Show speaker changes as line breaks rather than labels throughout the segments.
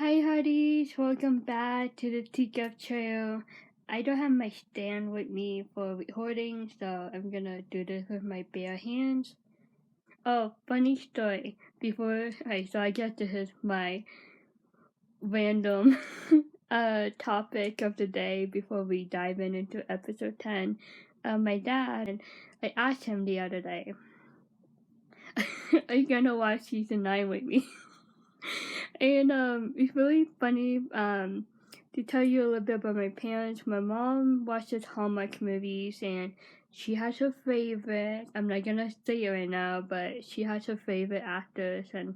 Hi hearties, welcome back to the Teacup trail. I don't have my stand with me for recording, so I'm gonna do this with my bare hands. Oh, funny story. I guess this is my random topic of the day before we dive into episode 10. My dad, I asked him the other day, are you gonna watch season 9 with me? And it's really funny to tell you a little bit about my parents. My mom watches Hallmark movies and she has her favorite. I'm not gonna say it right now, but she has her favorite actors and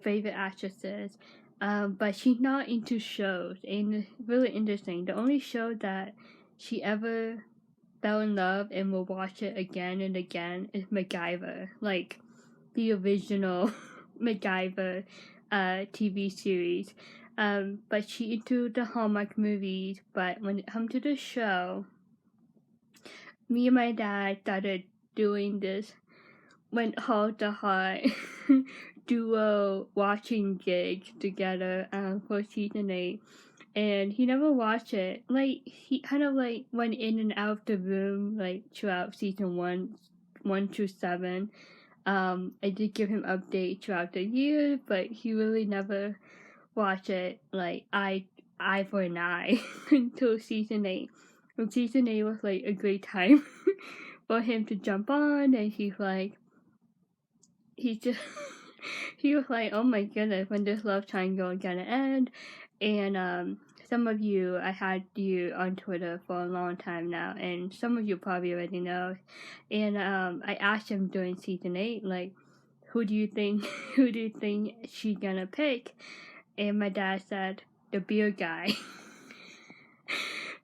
favorite actresses. But she's not into shows, and it's really interesting. The only show that she ever fell in love and will watch it again and again is MacGyver, like the original MacGyver TV series. But she into the Hallmark movies. But when it comes to the show, me and my dad started doing this whencallstheheart duo watching gigs together for season 8. And he never watched it. Like, he kind of like went in and out of the room like throughout season 1 through 7. I did give him updates throughout the year, but he really never watched it like eye for an eye until season 8. And season 8 was like a great time for him to jump on, and he was like, oh my goodness, when this love triangle is gonna end. And some of you, I had you on Twitter for a long time now, and some of you probably already know. And I asked him during season 8, like, who do you think she's gonna pick? And my dad said, the beer guy.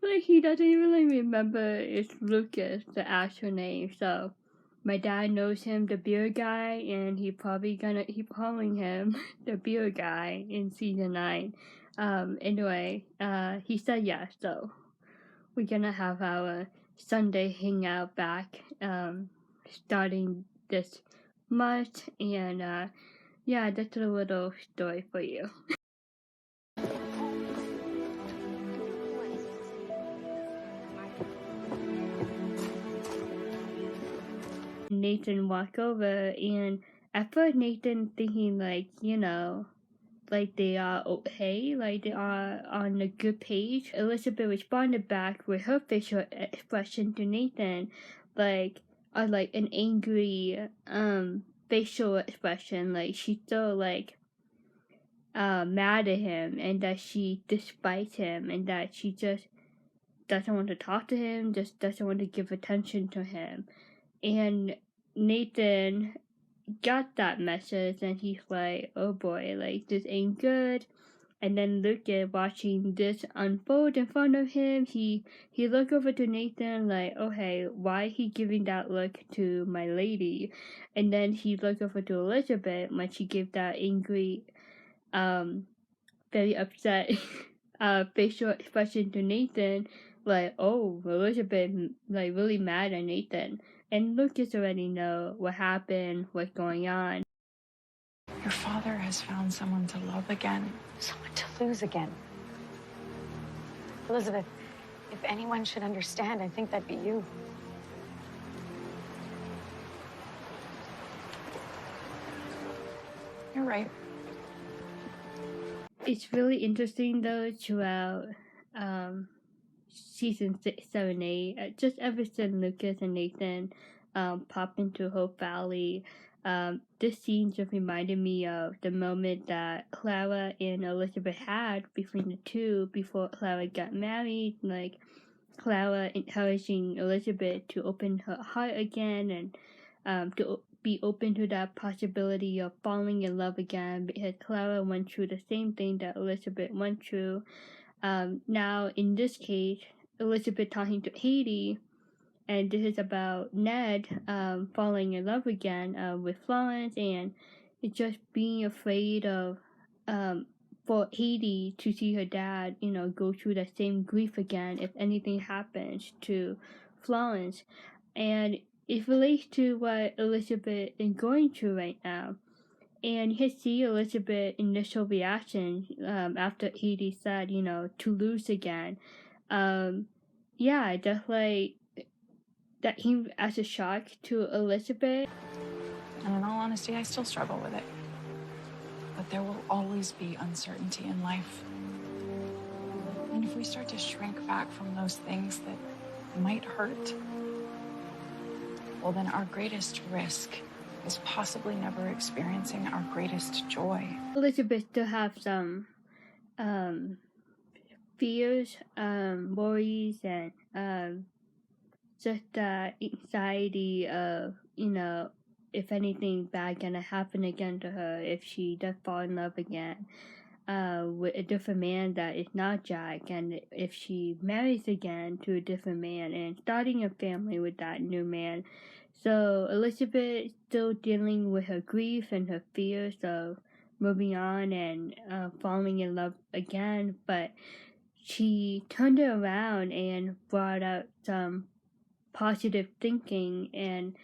Like, he doesn't even like remember it's Lucas, the actual name. So my dad knows him, the beer guy, and he probably gonna keep calling him the beer guy in season 9. Anyway, he said yes, so we're gonna have our Sunday hangout back, starting this month, and yeah, that's a little story for you. Nathan walk over, and at first Nathan thinking like, like they are okay, like they are on a good page. Elizabeth responded back with her facial expression to Nathan, like an angry facial expression, like she's still like mad at him, and that she despises him, and that she just doesn't want to talk to him, just doesn't want to give attention to him. And Nathan got that message, and he's like, oh boy, like this ain't good. And then Lucas, watching this unfold in front of him, he looked over to Nathan like, oh hey, why he giving that look to my lady? And then he looked over to Elizabeth when she gave that angry, very upset facial expression to Nathan, like, oh, Elizabeth like really mad at Nathan. And Lucas already know what happened, what's going on.
Your father has found someone to love again.
Someone to lose again. Elizabeth, if anyone should understand, I think that'd be you.
You're right.
It's really interesting though throughout season 6, 7, 8, just ever since Lucas and Nathan pop into Hope Valley. This scene just reminded me of the moment that Clara and Elizabeth had between the two before Clara got married. Like, Clara encouraging Elizabeth to open her heart again, and to be open to that possibility of falling in love again, because Clara went through the same thing that Elizabeth went through. Now, in this case, Elizabeth talking to Haiti, and this is about Ned falling in love again with Florence, and it's just being afraid of for Haiti to see her dad, go through the same grief again if anything happens to Florence. And it relates to what Elizabeth is going through right now. And you can see Elizabeth's initial reaction after Edie said, to lose again. Yeah, just like that came as a shock to Elizabeth.
And in all honesty, I still struggle with it. But there will always be uncertainty in life. And if we start to shrink back from those things that might hurt, well, then our greatest risk is possibly never experiencing our greatest joy.
Elizabeth still have some fears, worries, and just that anxiety of, if anything bad gonna happen again to her if she does fall in love again with a different man that is not Jack, and if she marries again to a different man and starting a family with that new man. So Elizabeth is still dealing with her grief and her fears of moving on and falling in love again, but she turned it around and brought out some positive thinking, and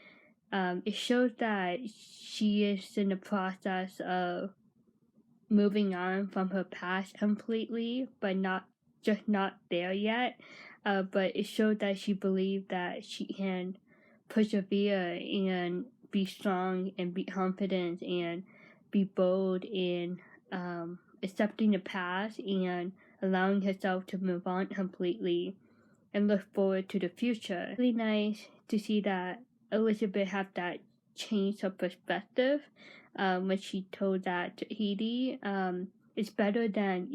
it shows that she is in the process of moving on from her past completely, but not there yet. But it shows that she believed that she can persevere and be strong and be confident and be bold in accepting the past and allowing herself to move on completely and look forward to the future. Really nice to see that Elizabeth had that change of perspective when she told that to Edie. It's better than,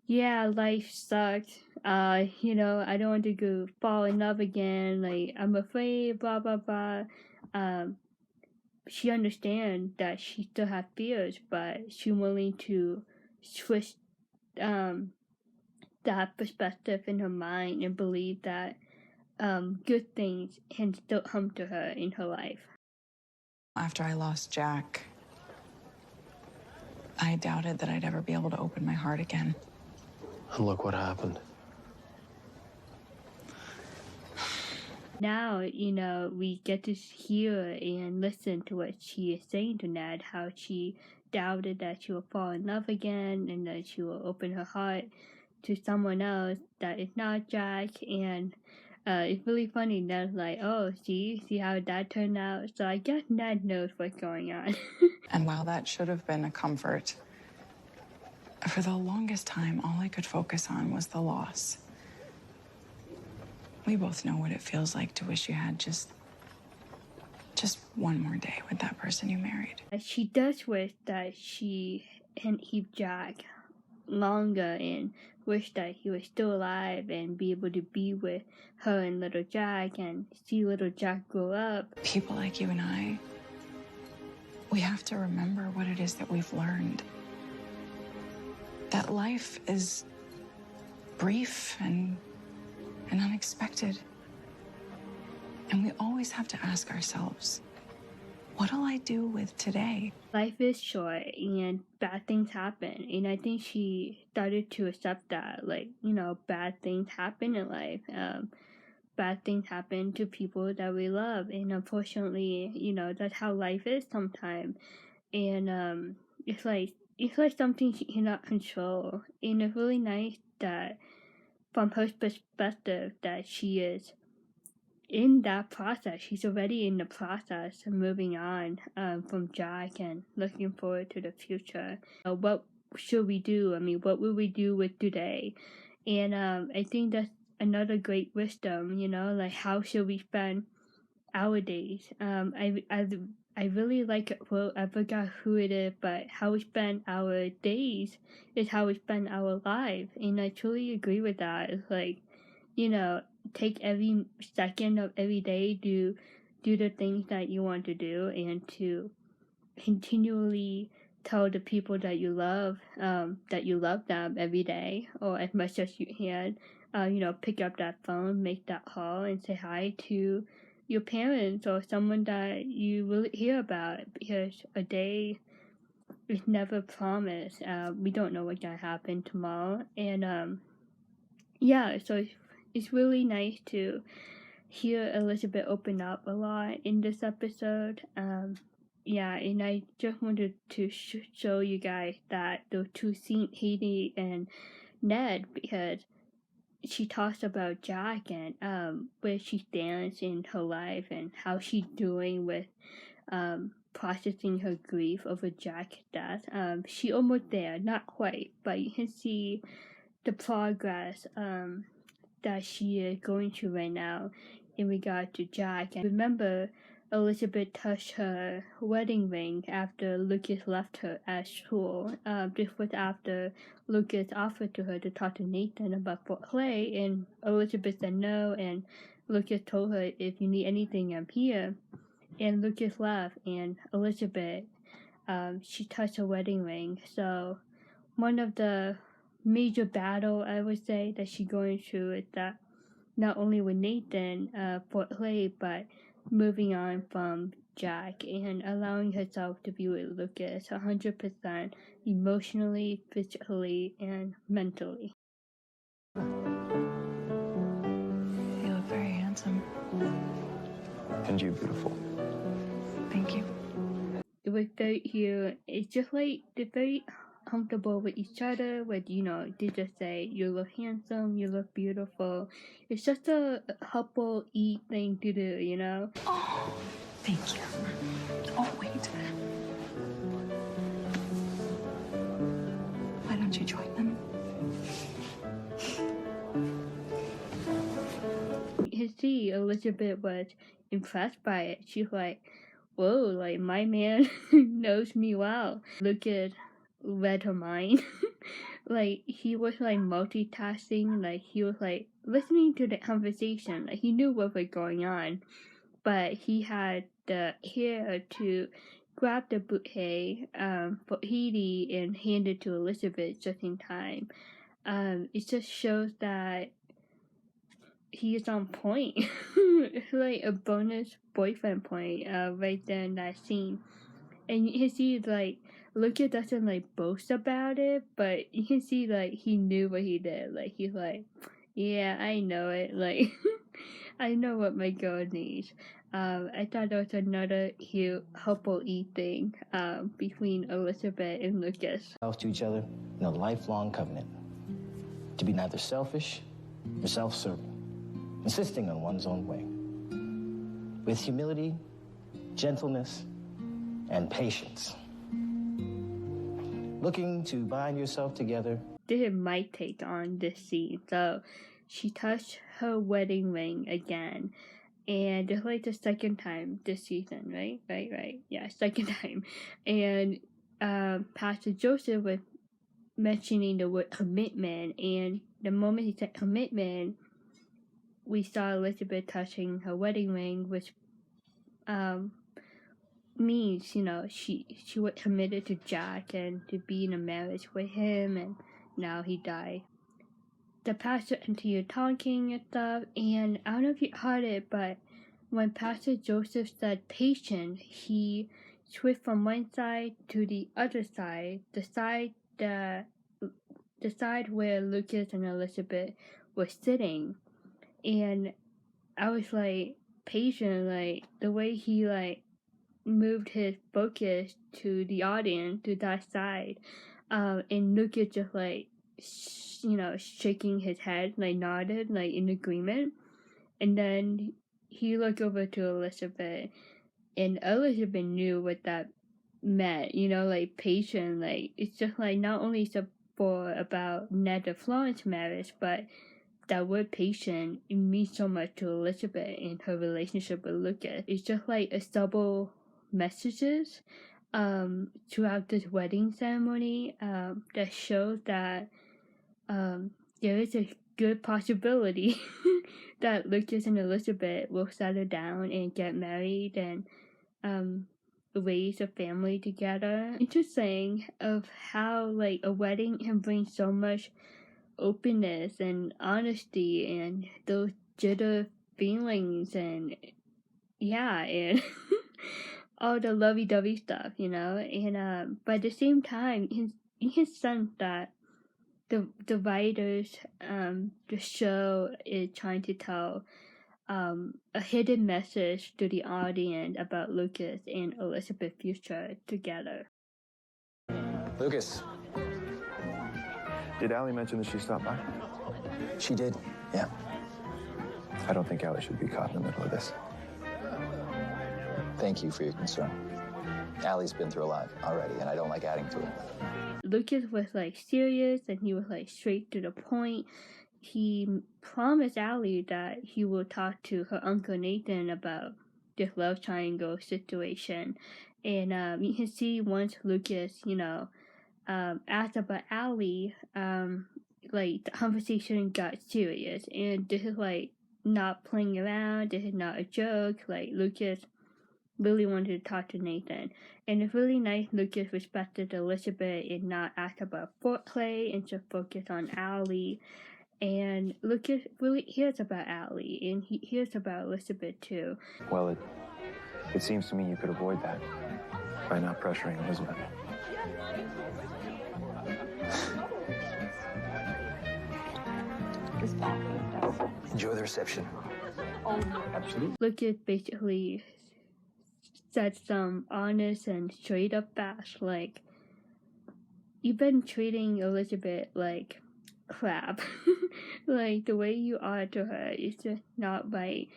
yeah, life sucks. I don't want to go fall in love again. Like, I'm afraid, blah, blah, blah. She understands that she still has fears, but she's willing to switch that perspective in her mind and believe that good things can still come to her in her life.
After I lost Jack, I doubted that I'd ever be able to open my heart again.
And look what happened.
Now, we get to hear and listen to what she is saying to Ned, how she doubted that she will fall in love again and that she will open her heart to someone else that is not Jack. And it's really funny. Ned's like, oh, see how that turned out. So I guess Ned knows what's going on.
And while that should have been a comfort, for the longest time, all I could focus on was the loss. We both know what it feels like to wish you had just one more day with that person you married.
She does wish that she can keep Jack longer and wish that he was still alive and be able to be with her and little Jack and see little Jack grow up.
People like you and I, we have to remember what it is that we've learned. That life is brief and unexpected. And we always have to ask ourselves, what'll I do with today?
Life is short and bad things happen. And I think she started to accept that, like, bad things happen in life. Bad things happen to people that we love. And unfortunately, that's how life is sometimes. And it's like something she cannot control. And it's really nice that from her perspective that she is in that process. She's already in the process of moving on from Jack and looking forward to the future. What should we do? I mean, what will we do with today? And I think that's another great wisdom, like how should we spend our days? I really like it. Well, I forgot who it is, but how we spend our days is how we spend our lives. And I truly agree with that. It's like, take every second of every day to do the things that you want to do and to continually tell the people that you love them every day or as much as you can. Pick up that phone, make that call, and say hi to your parents or someone that you really hear about, because a day is never promised. We don't know what's gonna happen tomorrow, and so it's really nice to hear Elizabeth open up a lot in this episode. yeah, and I just wanted to show you guys that those two scenes, Haiti and Ned, because she talks about Jack and where she stands in her life and how she's doing with processing her grief over Jack's death. She almost there, not quite, but you can see the progress that she is going through right now in regard to Jack. And remember, Elizabeth touched her wedding ring after Lucas left her at school. This was after Lucas offered to her to talk to Nathan about Fort Clay, and Elizabeth said no, and Lucas told her, if you need anything, I'm here. And Lucas left, and Elizabeth, she touched her wedding ring. So one of the major battle, I would say, that she's going through is that not only with Nathan, Fort Clay, but moving on from Jack and allowing herself to be with Lucas 100% emotionally, physically, and mentally.
You look very handsome.
And you're beautiful.
Thank you.
It was very here. It's just like they're very comfortable with each other. With they just say you look handsome, you look beautiful. It's just a couple thing to do.
Oh, thank you. Oh, wait. Why don't you join them?
You see, Elizabeth was impressed by it. She's like, whoa, like my man knows me well. Lucas read her mind. Like he was like multitasking, like he was like listening to the conversation, like he knew what was going on, but he had the hair to grab the bouquet for Haiti and hand it to Elizabeth just in time. It just shows that he is on point. Like a bonus boyfriend point right there in that scene. And you can see like Lucas doesn't like boast about it, but you can see like he knew what he did. Like he's like, yeah, I know it. Like I know what my girl needs. I thought that was another cute couple-y thing between Elizabeth and Lucas.
To each other in a lifelong covenant, to be neither selfish nor self-serving, insisting on one's own way, with humility, gentleness, and patience, looking to bind yourself together.
This is my take on this scene. So she touched her wedding ring again, and it's like the second time this season, right? Yeah, second time. And Pastor Joseph was mentioning the word commitment, and the moment he said commitment, we saw Elizabeth touching her wedding ring, which means she was committed to Jack and to be in a marriage with him, and now he died. The pastor continued talking and stuff, and I don't know if you heard it, but when Pastor Joseph said patient, he switched from one side to the other side, the side where Lucas and Elizabeth were sitting. And I was like, patient, like the way he like moved his focus to the audience, to that side, and Lucas just like shaking his head, like nodded, like in agreement. And then he looked over to Elizabeth, and Elizabeth knew what that meant, like patient, like it's just like not only for about Ned and Florence marriage, but that word patient, it means so much to Elizabeth in her relationship with Lucas. It's just like a subtle messages throughout this wedding ceremony that shows that there is a good possibility that Lucas and Elizabeth will settle down and get married and raise a family together. Interesting of how like a wedding can bring so much openness and honesty and those jitter feelings and and all the lovey-dovey stuff, and but at the same time you can sense that the writers, the show is trying to tell a hidden message to the audience about Lucas and Elizabeth's future together.
Lucas.
Did Allie mention that she stopped by?
She did, yeah.
I don't think Allie should be caught in the middle of this.
Thank you for your concern. Allie's been through a lot already, and I don't like adding to it.
Lucas was like serious and he was like straight to the point. He promised Allie that he will talk to her uncle Nathan about this love triangle situation. And you can see once Lucas, asked about Allie, like the conversation got serious. And this is like not playing around, this is not a joke. Like Lucas really wanted to talk to Nathan. And it's really nice Lucas respected Elizabeth and not ask about foreplay and just focus on Allie. And Lucas really hears about Allie and he hears about Elizabeth too.
Well, it seems to me you could avoid that by not pressuring Elizabeth.
Enjoy the reception.
Absolutely.
Lucas basically said some honest and straight up facts like, you've been treating Elizabeth like crap. Like the way you are to her is just not right.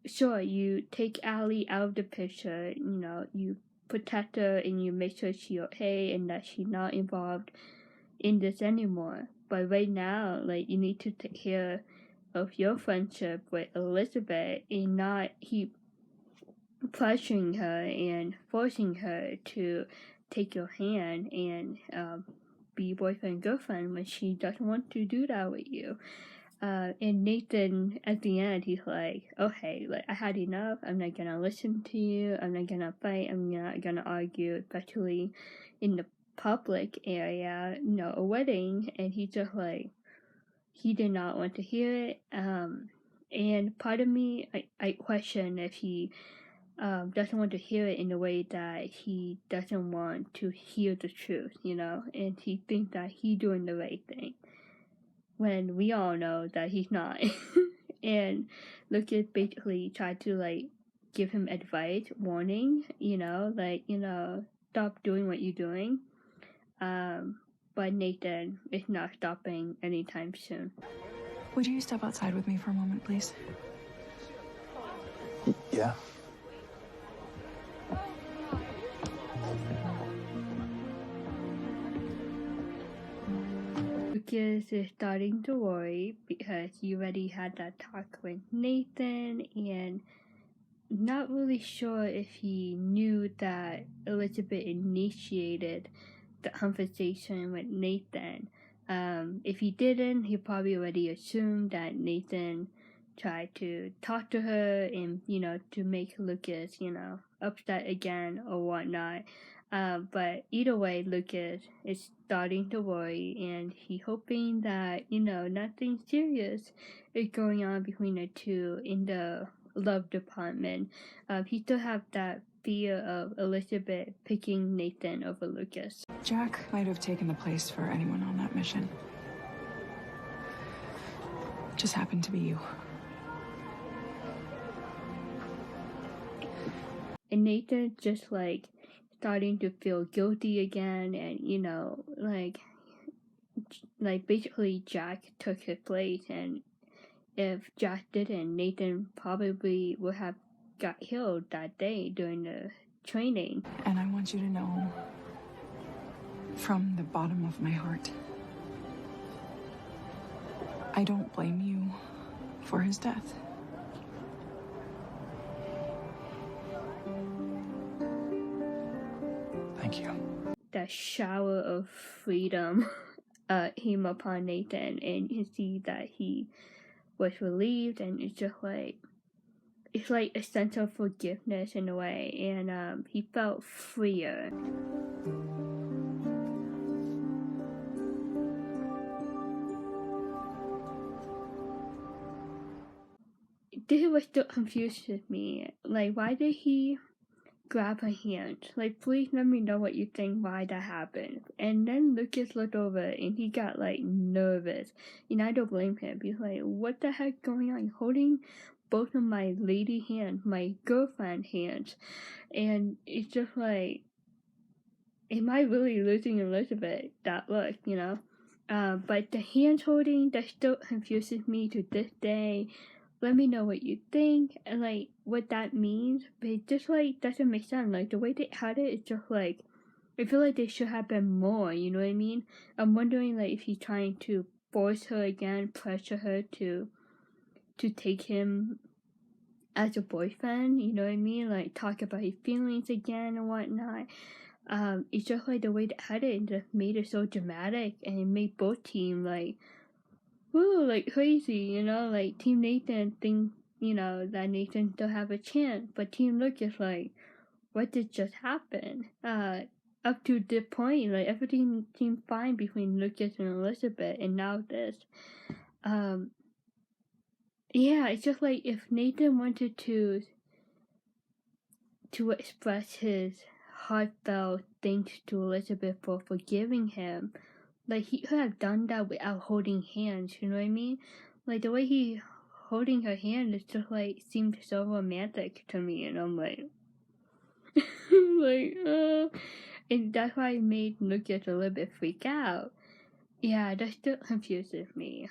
Sure, you take Allie out of the picture, you protect her and you make sure she's okay and that she's not involved in this anymore. But right now, like, you need to take care of your friendship with Elizabeth and not keep pressuring her and forcing her to take your hand and be boyfriend girlfriend when she doesn't want to do that with you. And Nathan at the end, he's like, okay, like I had enough. I'm not gonna listen to you. I'm not gonna fight. I'm not gonna argue, especially in the public area, a wedding. And he just like, he did not want to hear it. And part of me, I question if he doesn't want to hear it in a way that he doesn't want to hear the truth, and he thinks that he's doing the right thing when we all know that he's not. And Lucas basically tried to like give him advice, warning, stop doing what you're doing. But Nathan is not stopping anytime soon.
Would you step outside with me for a moment, please?
Yeah.
Lucas is starting to worry because he already had that talk with Nathan and not really sure if he knew that Elizabeth initiated the conversation with Nathan. If he didn't, he probably already assumed that Nathan tried to talk to her and, to make Lucas, upset again or whatnot. But either way, Lucas is starting to worry and he hoping that, nothing serious is going on between the two in the love department. He still have that fear of Elizabeth picking Nathan over Lucas.
Jack might have taken the place for anyone on that mission. Just happened to be you.
And Nathan just like starting to feel guilty again, and like basically Jack took his place, and if Jack didn't, Nathan probably would have got killed that day during the training.
And I want you to know, from the bottom of my heart, I don't blame you for his death.
Thank you.
That shower of freedom came upon Nathan, and you see that he was relieved, and it's just like, it's like a sense of forgiveness in a way, and he felt freer. This was still confused with me. Like, why did he grab her hand? Like, please let me know what you think why that happened. And then Lucas looked over and he got like nervous. And I don't blame him. He's like, what the heck going on? You're holding both of my lady hands, my girlfriend hands, and it's just like, am I really losing Elizabeth? That look, you know? But the hand holding, that still confuses me to this day. Let me know what you think and like what that means. But it just like doesn't make sense. Like the way they had it, it's just like, I feel like there should have been more, you know what I mean? I'm wondering like if he's trying to force her again, pressure her to take him as a boyfriend, you know what I mean? Like talk about his feelings again and whatnot. It's just like the way they had it just made it so dramatic, and it made both team like, woo, like crazy, you know? Like Team Nathan think, you know, that Nathan still have a chance, but Team Luke is like, what did just happen? Up to this point, like everything seemed fine between Lucas and Elizabeth, and now this. Yeah, it's just like if Nathan wanted to express his heartfelt thanks to Elizabeth for forgiving him, like he could have done that without holding hands, you know what I mean? Like the way he holding her hand is just like seemed so romantic to me, and I'm like like and that's why it made Lucas a little bit freak out. Yeah, that still confuses me.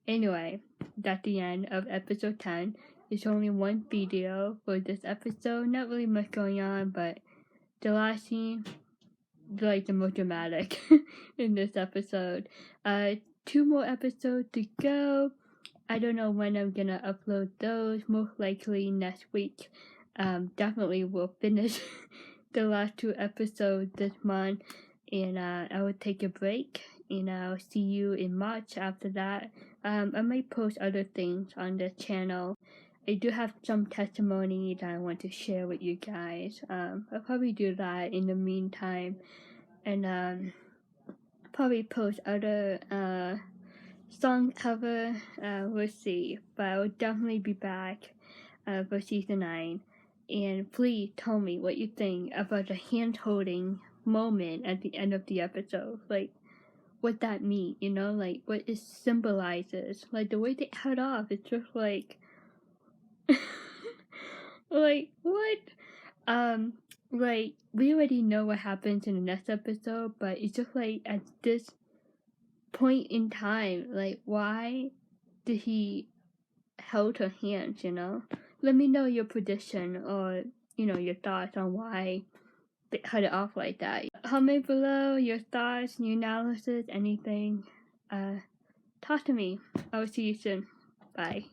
Anyway, that's the end of episode 10. It's only one video for this episode. Not really much going on, but the last scene, like the most dramatic in this episode. 2 more episodes to go. I don't know when I'm gonna upload those. Most likely next week. Definitely will finish the last 2 episodes this month, and I will take a break, and I'll see you in March after that. I might post other things on the channel. I do have some testimony that I want to share with you guys. I'll probably do that in the meantime, and probably post other song cover. We'll see, but I will definitely be back for season 9. And please tell me what you think about the hand holding moment at the end of the episode. Like, what that means, you know? Like, what it symbolizes. Like, the way they cut off, it's just like... like, what? Like, we already know what happens in the next episode, but it's just like, at this point in time, like, why did he held her hands, you know? Let me know your prediction or, you know, your thoughts on why they cut it off like that. Comment below your thoughts, your analysis, anything. Talk to me. I will see you soon. Bye.